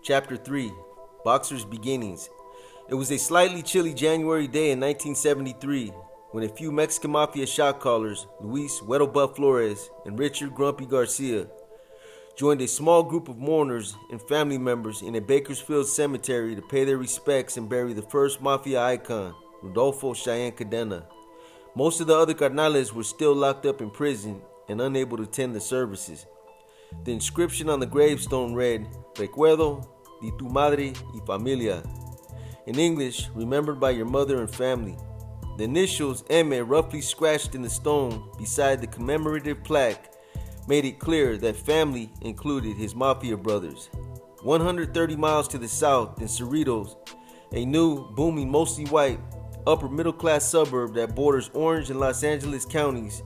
Chapter 3 Boxer's Beginnings. It was a slightly chilly January day in 1973 when a few Mexican mafia shot callers, Luis Weddle Butt Flores and Richard Grumpy Garcia, joined a small group of mourners and family members in a Bakersfield cemetery to pay their respects and bury the first mafia icon, Rodolfo Cheyenne Cadena. Most of the other carnales were still locked up in prison and unable to attend the services. The inscription on the gravestone read, Recuerdo de tu madre y familia. In English, remembered by your mother and family. The initials M roughly scratched in the stone beside the commemorative plaque made it clear that family included his mafia brothers. 130 miles to the south in Cerritos, a new, booming, mostly white, upper middle class suburb that borders Orange and Los Angeles counties,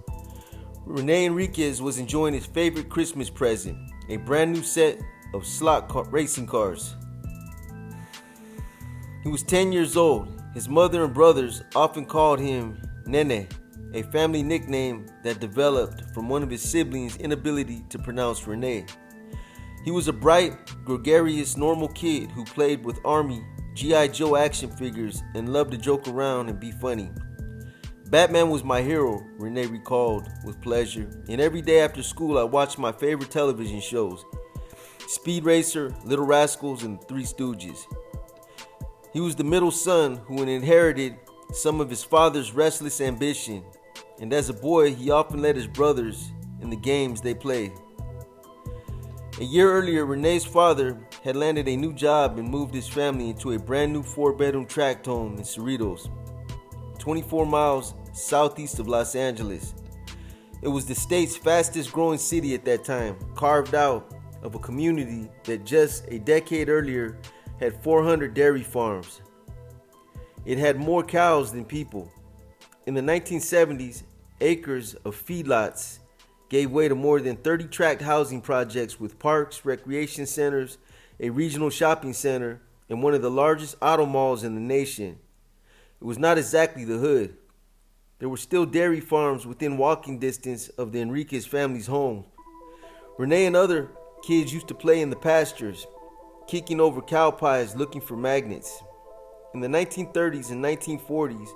Rene Enriquez was enjoying his favorite Christmas present, a brand new set of racing cars. He was 10 years old. His mother and brothers often called him Nene, a family nickname that developed from one of his siblings' inability to pronounce Rene. He was a bright, gregarious, normal kid who played with Army, G.I. Joe action figures and loved to joke around and be funny. Batman was my hero, Rene recalled with pleasure, and every day after school I watched my favorite television shows, Speed Racer, Little Rascals, and Three Stooges. He was the middle son who inherited some of his father's restless ambition, and as a boy he often led his brothers in the games they played. A year earlier, Rene's father had landed a new job and moved his family into a brand new 4-bedroom tract home in Cerritos, 24 miles southeast of Los Angeles. It was the state's fastest growing city at that time, carved out of a community that just a decade earlier had 400 dairy farms. It had more cows than people. In the 1970s, acres of feedlots gave way to more than 30 tract housing projects with parks, recreation centers, a regional shopping center, and one of the largest auto malls in the nation. It was not exactly the hood. There were still dairy farms within walking distance of the Enriquez family's home. Rene and other kids used to play in the pastures, kicking over cow pies looking for magnets. In the 1930s and 1940s,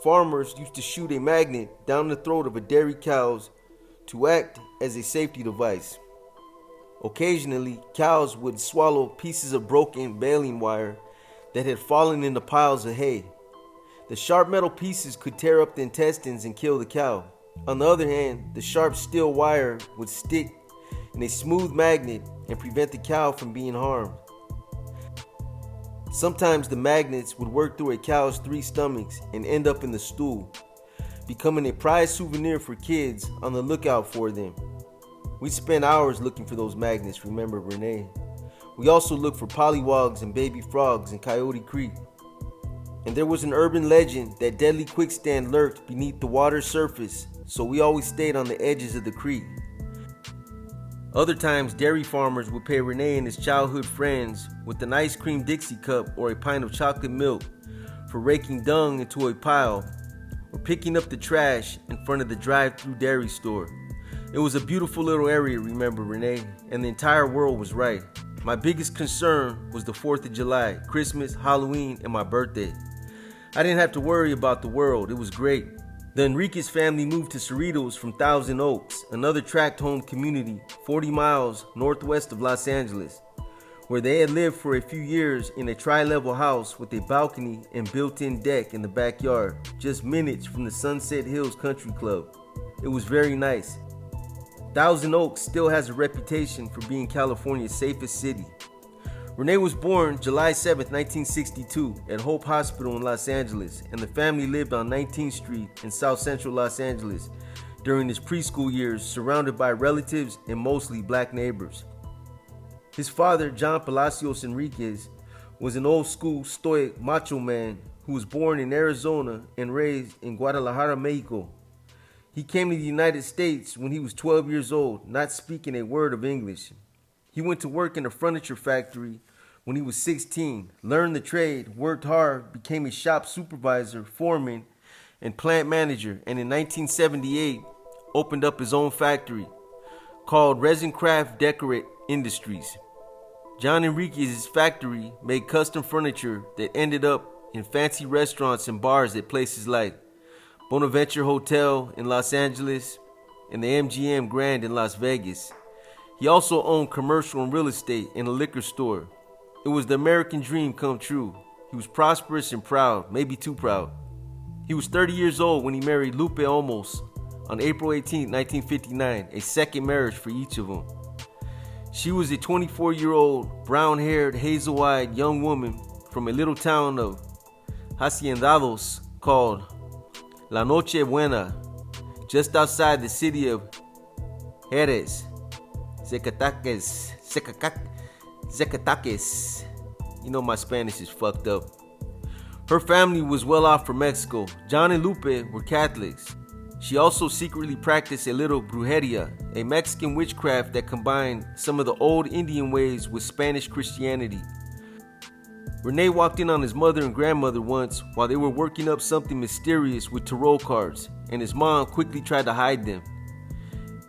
farmers used to shoot a magnet down the throat of a dairy cows to act as a safety device. Occasionally, cows would swallow pieces of broken baling wire that had fallen into piles of hay. The sharp metal pieces could tear up the intestines and kill the cow. On the other hand, the sharp steel wire would stick in a smooth magnet and prevent the cow from being harmed. Sometimes the magnets would work through a cow's 3 stomachs and end up in the stool, becoming a prized souvenir for kids on the lookout for them. We spent hours looking for those magnets, remember Rene. We also looked for pollywogs and baby frogs in Coyote Creek. And there was an urban legend that deadly quicksand lurked beneath the water's surface, so we always stayed on the edges of the creek. Other times, dairy farmers would pay Rene and his childhood friends with an ice cream Dixie cup or a pint of chocolate milk for raking dung into a pile or picking up the trash in front of the drive-through dairy store. It was a beautiful little area, remember Rene, and the entire world was right. My biggest concern was the 4th of July, Christmas, Halloween, and my birthday. I didn't have to worry about the world. It was great. The Enriquez family moved to Cerritos from Thousand Oaks, another tract home community 40 miles northwest of Los Angeles, where they had lived for a few years in a tri-level house with a balcony and built-in deck in the backyard, just minutes from the Sunset Hills Country Club. It was very nice. Thousand Oaks still has a reputation for being California's safest city. Rene was born July 7, 1962 at Hope Hospital in Los Angeles, and the family lived on 19th Street in South Central Los Angeles during his preschool years, surrounded by relatives and mostly black neighbors. His father, John Palacios Enriquez, was an old-school stoic macho man who was born in Arizona and raised in Guadalajara, Mexico. He came to the United States when he was 12 years old, not speaking a word of English. He went to work in a furniture factory when he was 16, learned the trade, worked hard, became a shop supervisor, foreman, and plant manager, and in 1978 opened up his own factory called Resin Craft Decorate Industries. John Enriquez's factory made custom furniture that ended up in fancy restaurants and bars at places like Bonaventure Hotel in Los Angeles and the MGM Grand in Las Vegas. He also owned commercial and real estate and a liquor store. It was the American dream come true. He was prosperous and proud, maybe too proud. He was 30 years old when he married Lupe Olmos on April 18, 1959, a second marriage for each of them. She was a 24-year-old, brown-haired, hazel-eyed young woman from a little town of haciendados called La Noche Buena, just outside the city of Jerez, Zacatecas. You know my Spanish is fucked up. Her family was well off from Mexico. John and Lupe were Catholics. She also secretly practiced a little brujeria, a Mexican witchcraft that combined some of the old Indian ways with Spanish Christianity. Rene walked in on his mother and grandmother once while they were working up something mysterious with tarot cards, and his mom quickly tried to hide them.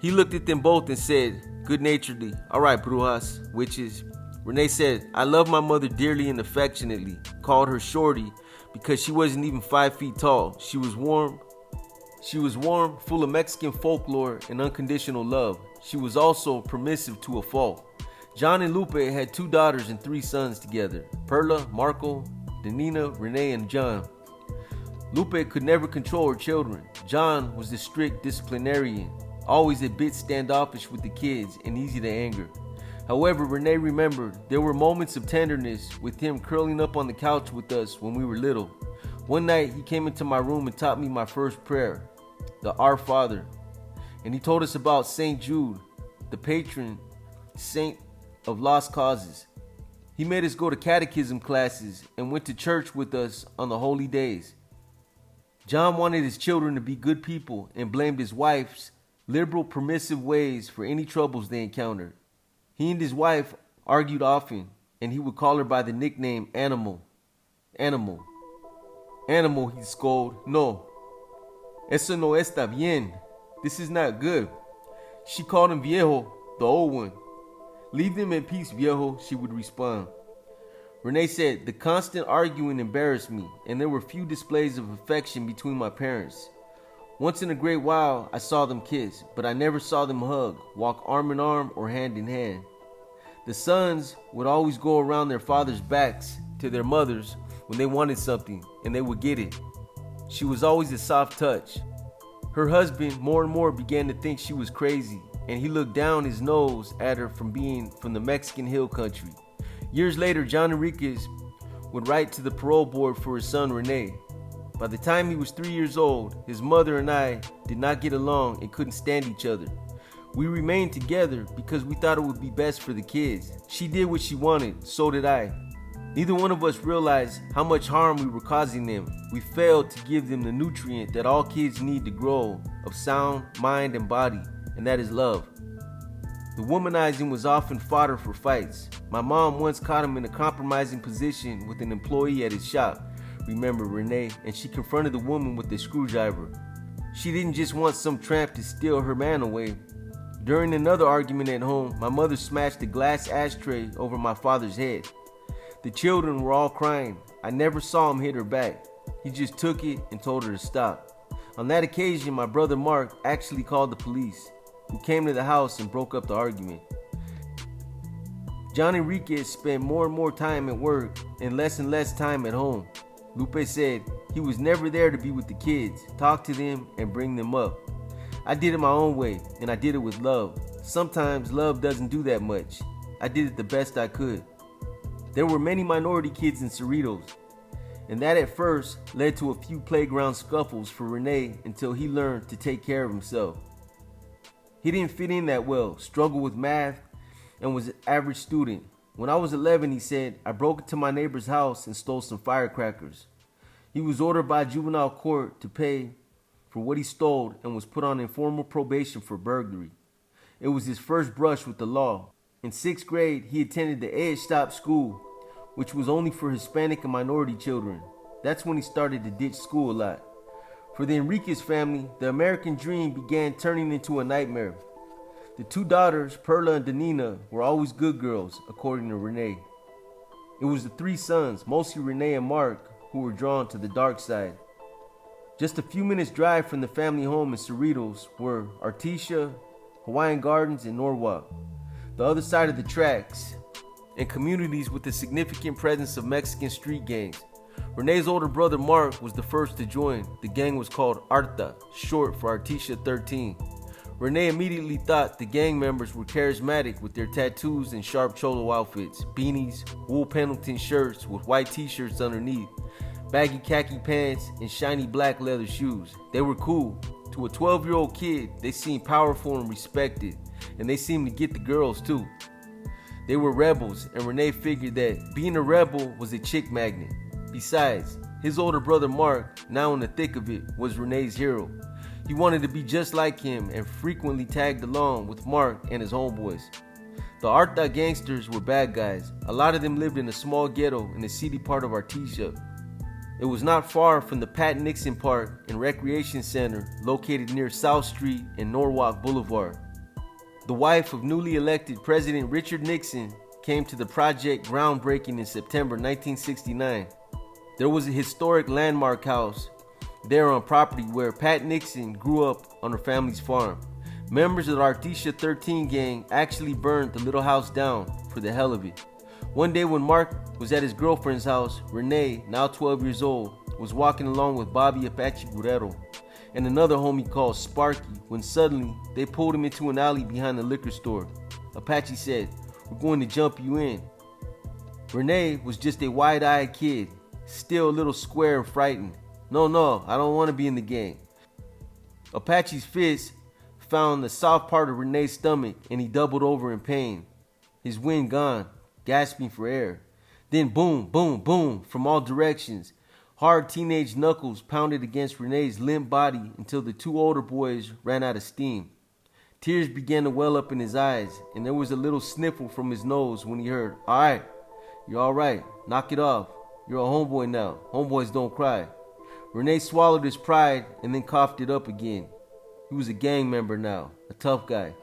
He looked at them both and said, good-naturedly, "All right, brujas, witches." Rene said, "I love my mother dearly and affectionately," called her Shorty because she wasn't even 5 feet tall. She was warm, full of Mexican folklore and unconditional love. She was also permissive to a fault. John and Lupe had 2 daughters and 3 sons together: Perla, Marco, Danina, Rene, and John. Lupe could never control her children. John was the strict disciplinarian, always a bit standoffish with the kids and easy to anger. However, Rene remembered there were moments of tenderness with him curling up on the couch with us when we were little. One night, he came into my room and taught me my first prayer, the Our Father. And he told us about St. Jude, the patron saint of lost causes. He made us go to catechism classes and went to church with us on the holy days. John wanted his children to be good people and blamed his wife's liberal, permissive ways for any troubles they encountered. He and his wife argued often, and he would call her by the nickname Animal. Animal. Animal, he'd scold. "No, eso no está bien. This is not good." She called him Viejo, the old one. "Leave them in peace, Viejo," she would respond. Rene said, "The constant arguing embarrassed me, and there were few displays of affection between my parents. Once in a great while, I saw them kiss, but I never saw them hug, walk arm in arm, or hand in hand. The sons would always go around their fathers' backs to their mothers when they wanted something, and they would get it. She was always a soft touch. Her husband more and more began to think she was crazy, and he looked down his nose at her from being from the Mexican hill country." Years later, John Enriquez would write to the parole board for his son Rene. By the time he was 3 years old, his mother and I did not get along and couldn't stand each other. We remained together because we thought it would be best for the kids. She did what she wanted, so did I. Neither one of us realized how much harm we were causing them. We failed to give them the nutrient that all kids need to grow, of sound mind and body, and that is love. The womanizing was often fodder for fights. My mom once caught him in a compromising position with an employee at his shop, remembered Rene, and she confronted the woman with a screwdriver. She didn't just want some tramp to steal her man away. During another argument at home, my mother smashed a glass ashtray over my father's head. The children were all crying. I never saw him hit her back. He just took it and told her to stop. On that occasion, my brother Mark actually called the police, who came to the house and broke up the argument. John Enriquez spent more and more time at work and less time at home. Lupe said he was never there to be with the kids, talk to them, and bring them up. I did it my own way, and I did it with love. Sometimes love doesn't do that much. I did it the best I could. There were many minority kids in Cerritos, and that at first led to a few playground scuffles for Rene until he learned to take care of himself. He didn't fit in that well, struggled with math, and was an average student. When I was 11, he said, I broke into my neighbor's house and stole some firecrackers. He was ordered by juvenile court to pay for what he stole and was put on informal probation for burglary. It was his first brush with the law. In 6th grade, he attended the Ed Stop school, which was only for Hispanic and minority children. That's when he started to ditch school a lot. For the Enriquez family, the American dream began turning into a nightmare. The two daughters, Perla and Danina, were always good girls, according to Renee. It was the three sons, mostly Renee and Mark, who were drawn to the dark side. Just a few minutes' drive from the family home in Cerritos were Artesia, Hawaiian Gardens, and Norwalk, the other side of the tracks, and communities with a significant presence of Mexican street gangs. Renee's older brother Mark was the first to join. The gang was called Arta, short for Artesia 13. Renee immediately thought the gang members were charismatic with their tattoos and sharp cholo outfits, beanies, wool Pendleton shirts with white t-shirts underneath, baggy khaki pants, and shiny black leather shoes. They were cool. To a 12-year-old kid, they seemed powerful and respected, and they seemed to get the girls too. They were rebels, and Renee figured that being a rebel was a chick magnet. Besides, his older brother Mark, now in the thick of it, was Renee's hero. He wanted to be just like him and frequently tagged along with Mark and his homeboys. The Arta gangsters were bad guys. A lot of them lived in a small ghetto in the seedy part of Artesia. It was not far from the Pat Nixon Park and Recreation Center located near South Street and Norwalk Boulevard. The wife of newly elected President Richard Nixon came to the project groundbreaking in September 1969. There was a historic landmark house there on property where Pat Nixon grew up on her family's farm. Members of the Artesia 13 gang actually burned the little house down for the hell of it. One day when Mark was at his girlfriend's house, Renee, now 12 years old, was walking along with Bobby Apache Guerrero and another homie called Sparky when suddenly they pulled him into an alley behind the liquor store. Apache said, "We're going to jump you in." Renee was just a wide-eyed kid, still a little square and frightened. No, I don't want to be in the gang." Apache's fist found the soft part of Renee's stomach and he doubled over in pain, his wind gone, gasping for air. Then boom, boom, boom from all directions. Hard teenage knuckles pounded against Renee's limp body until the two older boys ran out of steam. Tears began to well up in his eyes, and there was a little sniffle from his nose when he heard, "All right, you're all right, knock it off. You're a homeboy now. Homeboys don't cry." Renee swallowed his pride and then coughed it up again. He was a gang member now, a tough guy.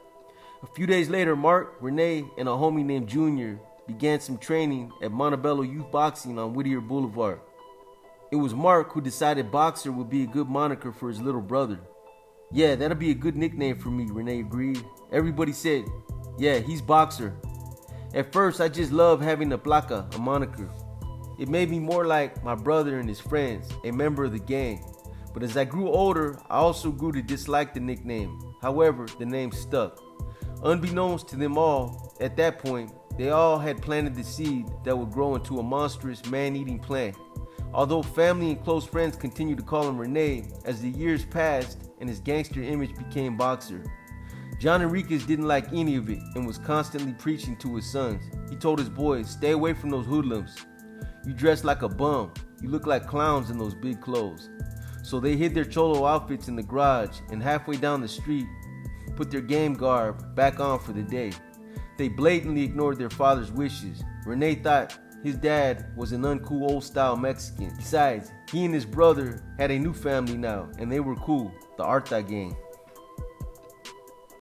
A few days later, Mark, Renee, and a homie named Junior began some training at Montebello Youth Boxing on Whittier Boulevard. It was Mark who decided Boxer would be a good moniker for his little brother. "Yeah, that'll be a good nickname for me," Renee agreed. Everybody said, "Yeah, he's Boxer." At first, I just loved having a placa, a moniker. It made me more like my brother and his friends, a member of the gang. But as I grew older, I also grew to dislike the nickname. However, the name stuck. Unbeknownst to them all, at that point, they all had planted the seed that would grow into a monstrous man-eating plant. Although family and close friends continued to call him Renee, as the years passed and his gangster image became Boxer. John Enriquez didn't like any of it and was constantly preaching to his sons. He told his boys, "Stay away from those hoodlums. You dress like a bum. You look like clowns in those big clothes." So they hid their cholo outfits in the garage and halfway down the street put their game garb back on for the day. They blatantly ignored their father's wishes. Renee thought his dad was an uncool old-style Mexican. Besides, he and his brother had a new family now, and they were cool, the Arta gang.